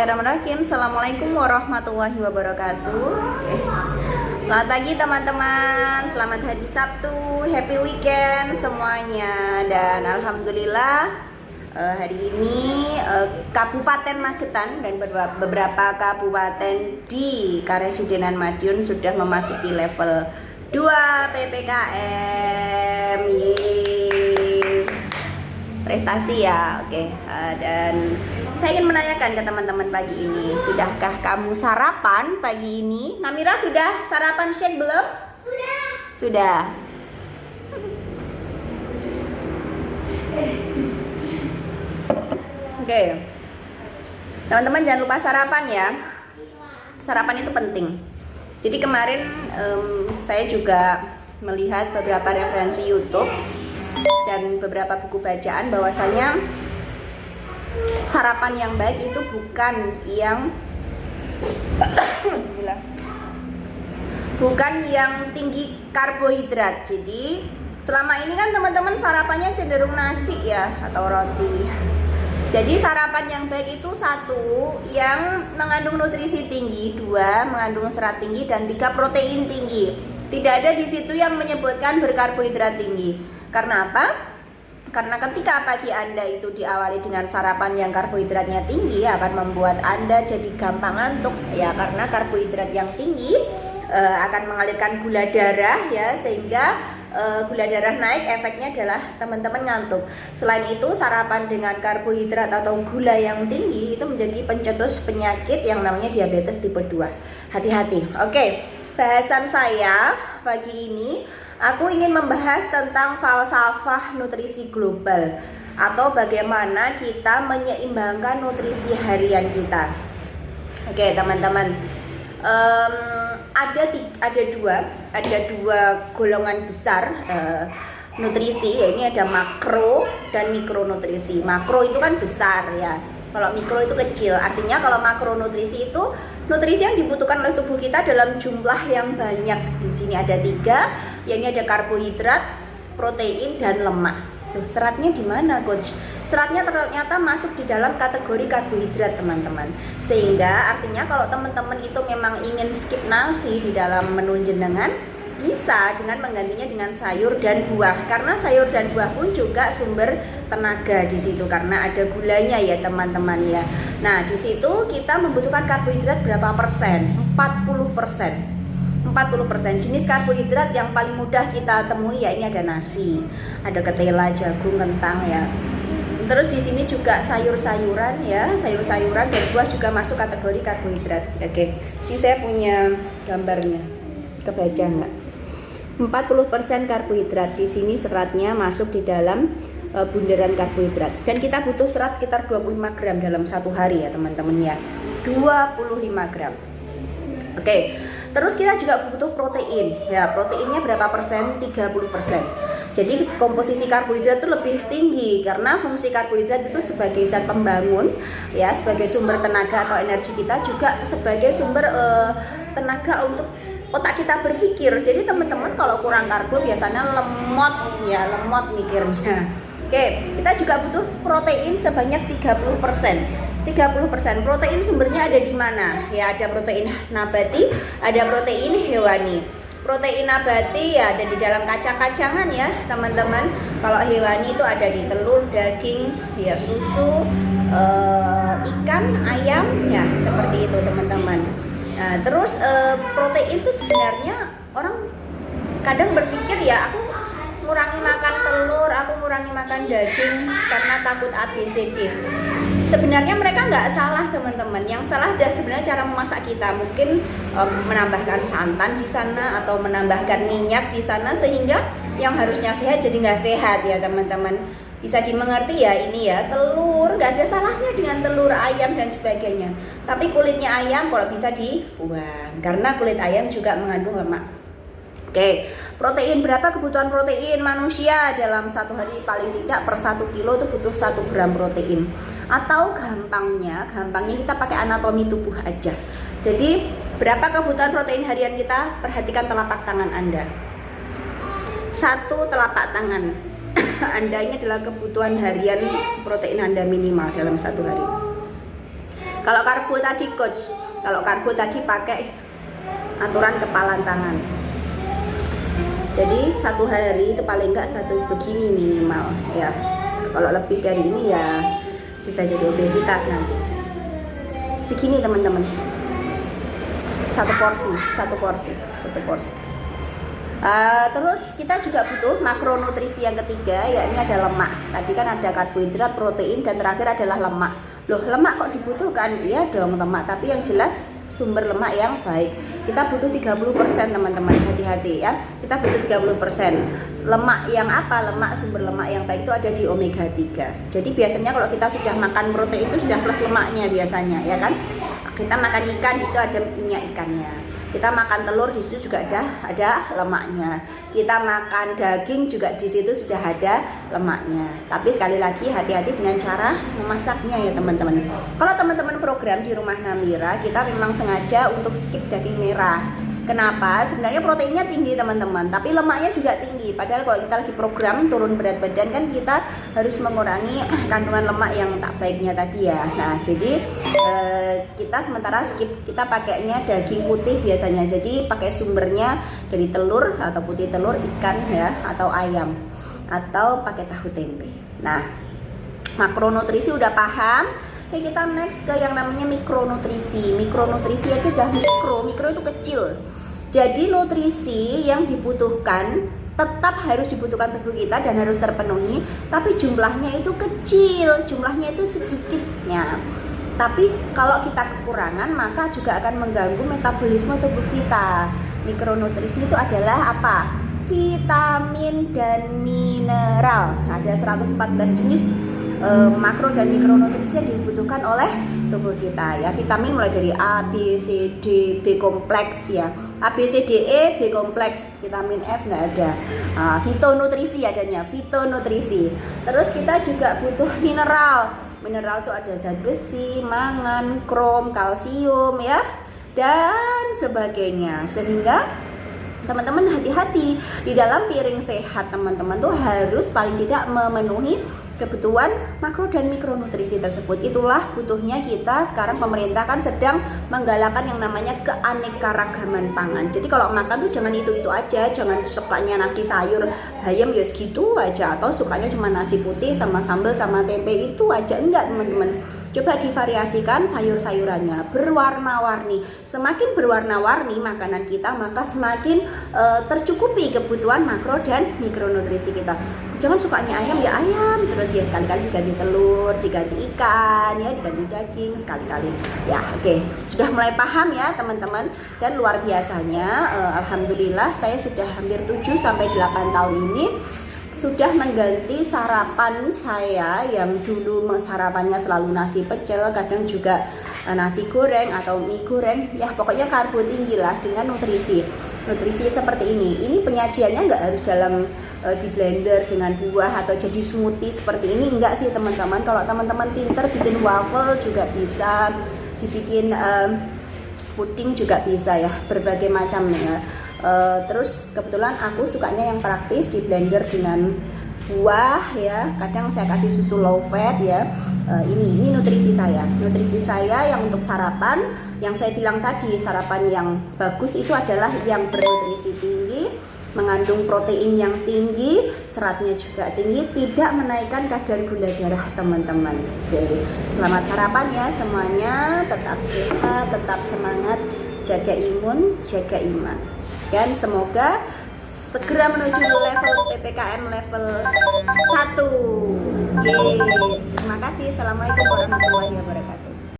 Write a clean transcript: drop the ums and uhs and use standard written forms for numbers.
Bismillahirrahmanirrahim. Assalamualaikum warahmatullahi wabarakatuh. Selamat pagi teman-teman, selamat hari Sabtu, happy weekend semuanya. Dan alhamdulillah hari ini Kabupaten Magetan dan beberapa kabupaten di Karesidenan Madiun sudah memasuki level 2 PPKM. Yeay. Prestasi ya, oke. Dan saya ingin menanyakan ke teman-teman pagi ini, sudahkah kamu sarapan pagi ini? Namira sudah sarapan shake belum? Sudah. Oke. Teman-teman jangan lupa sarapan ya. Sarapan itu penting. Jadi kemarin saya juga melihat beberapa referensi YouTube dan beberapa buku bacaan bahwasanya sarapan yang baik itu bukan yang tinggi karbohidrat. Jadi selama ini kan teman-teman sarapannya cenderung nasi ya atau roti. Jadi sarapan yang baik itu satu, yang mengandung nutrisi tinggi, dua, mengandung serat tinggi, dan tiga, protein tinggi. Tidak ada di situ yang menyebutkan berkarbohidrat tinggi. Karena apa? Karena ketika pagi Anda itu diawali dengan sarapan yang karbohidratnya tinggi, akan membuat Anda jadi gampang ngantuk ya, karena karbohidrat yang tinggi akan mengalirkan gula darah ya, sehingga gula darah naik, efeknya adalah teman-teman ngantuk. Selain itu, sarapan dengan karbohidrat atau gula yang tinggi itu menjadi pencetus penyakit yang namanya diabetes tipe 2. Hati-hati. Oke, bahasan saya pagi ini aku ingin membahas tentang falsafah nutrisi global atau bagaimana kita menyeimbangkan nutrisi harian kita. Oke, teman-teman. Ada dua golongan besar nutrisi, ya, ini ada makro dan mikronutrisi. Makro itu kan besar ya, kalau mikro itu kecil. Artinya kalau makronutrisi itu nutrisi yang dibutuhkan oleh tubuh kita dalam jumlah yang banyak. Di sini ada 3, ya, ini ada karbohidrat, protein, dan lemak. Tuh, seratnya di mana, coach? Seratnya ternyata masuk di dalam kategori karbohidrat, teman-teman. Sehingga artinya kalau teman-teman itu memang ingin skip nasi di dalam menu jenengan, bisa dengan menggantinya dengan sayur dan buah. Karena sayur dan buah pun juga sumber tenaga di situ karena ada gulanya ya, teman-teman ya. Nah, di situ kita membutuhkan karbohidrat berapa persen? 40%. 40%. Jenis karbohidrat yang paling mudah kita temui ya, ini ada nasi, ada ketela, jagung, kentang ya. Terus di sini juga sayur-sayuran ya, sayur-sayuran dan buah juga masuk kategori karbohidrat. Oke, ini saya punya gambarnya, kebaca nggak? 40% karbohidrat, di sini seratnya masuk di dalam bundaran karbohidrat. Dan kita butuh serat sekitar 25 gram dalam satu hari ya, teman-teman ya. 25 gram. Oke. Terus kita juga butuh protein. Ya, proteinnya berapa persen? 30%. Jadi komposisi karbohidrat itu lebih tinggi karena fungsi karbohidrat itu sebagai zat pembangun ya, sebagai sumber tenaga atau energi kita, juga sebagai sumber tenaga untuk otak kita berpikir. Jadi teman-teman kalau kurang karbo biasanya lemot ya, lemot mikirnya. Oke, kita juga butuh protein sebanyak 30%. 30%. Protein sumbernya ada di mana? Ya, ada protein nabati, ada protein hewani. Protein nabati ya ada di dalam kacang-kacangan ya, teman-teman. Kalau hewani itu ada di telur, daging, ya susu, ikan, ayam ya, seperti itu, teman-teman. Nah, terus protein itu sebenarnya orang kadang berpikir ya, aku ngurangi makan telur, aku ngurangi makan daging karena takut ABCD. Sebenarnya mereka nggak salah, teman-teman. Yang salah adalah sebenarnya cara memasak kita. Mungkin menambahkan santan di sana atau menambahkan minyak di sana, sehingga yang harusnya sehat jadi nggak sehat ya, teman-teman. Bisa dimengerti ya, ini ya, telur nggak ada salahnya dengan telur, ayam dan sebagainya. Tapi kulitnya ayam kalau bisa dibuang karena kulit ayam juga mengandung lemak. Oke, protein, berapa kebutuhan protein manusia dalam satu hari? Paling tidak per 1 kilo itu butuh 1 gram protein. Atau gampangnya kita pakai anatomi tubuh aja. Jadi berapa kebutuhan protein harian kita? Perhatikan telapak tangan Anda. 1 telapak tangan Anda ini adalah kebutuhan harian protein Anda minimal dalam satu hari. Kalau karbo tadi coach, kalau karbo tadi pakai aturan kepalan tangan. Jadi satu hari itu paling enggak satu begini minimal ya. Kalau lebih dari ini ya bisa jadi obesitas nanti. Segini teman-teman. Satu porsi. Terus kita juga butuh makronutrisi yang ketiga, yakni ada lemak. Tadi kan ada karbohidrat, protein, dan terakhir adalah lemak. Loh, lemak kok dibutuhkan? Iya dong lemak, tapi yang jelas sumber lemak yang baik. Kita butuh 30% teman-teman, hati-hati ya. Kita butuh 30%. Lemak yang apa? Lemak, sumber lemak yang baik itu ada di omega 3. Jadi biasanya kalau kita sudah makan protein itu sudah plus lemaknya biasanya ya kan. Kita makan ikan, di situ ada minyak ikannya. Kita makan telur, di situ juga ada lemaknya. Kita makan daging juga di situ sudah ada lemaknya. Tapi sekali lagi hati-hati dengan cara memasaknya ya teman-teman. Kalau teman-teman program di Rumah Namira, kita memang sengaja untuk skip daging merah. Kenapa? Sebenarnya proteinnya tinggi teman-teman, tapi lemaknya juga tinggi. Padahal kalau kita lagi program turun berat badan kan kita harus mengurangi kandungan lemak yang tak baiknya tadi ya. Nah jadi kita sementara skip, kita pakainya daging putih biasanya. Jadi pakai sumbernya dari telur atau putih telur, ikan ya, atau ayam, atau pakai tahu tempe. Nah makronutrisi udah paham. Oke, kita next ke yang namanya mikronutrisi. Mikronutrisi itu udah mikro itu kecil. Jadi nutrisi yang dibutuhkan tetap harus dibutuhkan tubuh kita dan harus terpenuhi, tapi jumlahnya itu kecil, jumlahnya itu sedikitnya. Tapi kalau kita kekurangan maka juga akan mengganggu metabolisme tubuh kita. Mikronutrisi itu adalah apa? Vitamin dan mineral. Ada 114 jenis makro dan mikronutrisi yang dibutuhkan oleh tubuh kita ya. Vitamin mulai dari A, B, C, D, B kompleks ya. A, B, C, D, E, B kompleks. Vitamin F nggak ada. Fitonutrisi adanya, fitonutrisi. Terus kita juga butuh mineral. Mineral itu ada zat besi, mangan, krom, kalsium ya, dan sebagainya. Sehingga teman-teman hati-hati di dalam piring sehat teman-teman tuh harus paling tidak memenuhi kebutuhan makro dan mikronutrisi tersebut. Itulah butuhnya kita sekarang, pemerintah kan sedang menggalakkan yang namanya keanekaragaman pangan. Jadi kalau makan tuh jangan itu aja, jangan sukanya nasi sayur bayam ya segitu aja, atau sukanya cuma nasi putih sama sambal sama tempe itu aja. Enggak teman-teman, coba divariasikan sayur-sayurannya, berwarna-warni. Semakin berwarna-warni makanan kita, maka semakin tercukupi kebutuhan makro dan mikronutrisi kita. Jangan sukanya ayam ya ayam, terus ya sekali-kali diganti telur, diganti ikan ya, diganti daging sekali-kali ya. Oke, sudah mulai paham ya teman-teman. Dan luar biasanya alhamdulillah saya sudah hampir 7-8 tahun ini sudah mengganti sarapan saya yang dulu sarapannya selalu nasi pecel, kadang juga nasi goreng atau mie goreng ya, pokoknya karbo tinggi lah, dengan nutrisi seperti ini. Ini penyajiannya nggak harus dalam di blender dengan buah atau jadi smoothie seperti ini, enggak sih teman-teman. Kalau teman-teman pinter bikin waffle juga bisa, dibikin puding juga bisa ya, berbagai macam ya. Terus kebetulan aku sukanya yang praktis di blender dengan buah ya, kadang saya kasih susu low fat ya. Ini nutrisi saya yang untuk sarapan, yang saya bilang tadi sarapan yang bagus itu adalah yang bernutrisi tinggi, mengandung protein yang tinggi, seratnya juga tinggi, tidak menaikkan kadar gula darah teman-teman. Oke, selamat sarapan ya semuanya, tetap sehat, tetap semangat, jaga imun, jaga iman, dan semoga segera menuju level PPKM level 1. Yeay. Terima kasih. Assalamualaikum warahmatullahi wabarakatuh.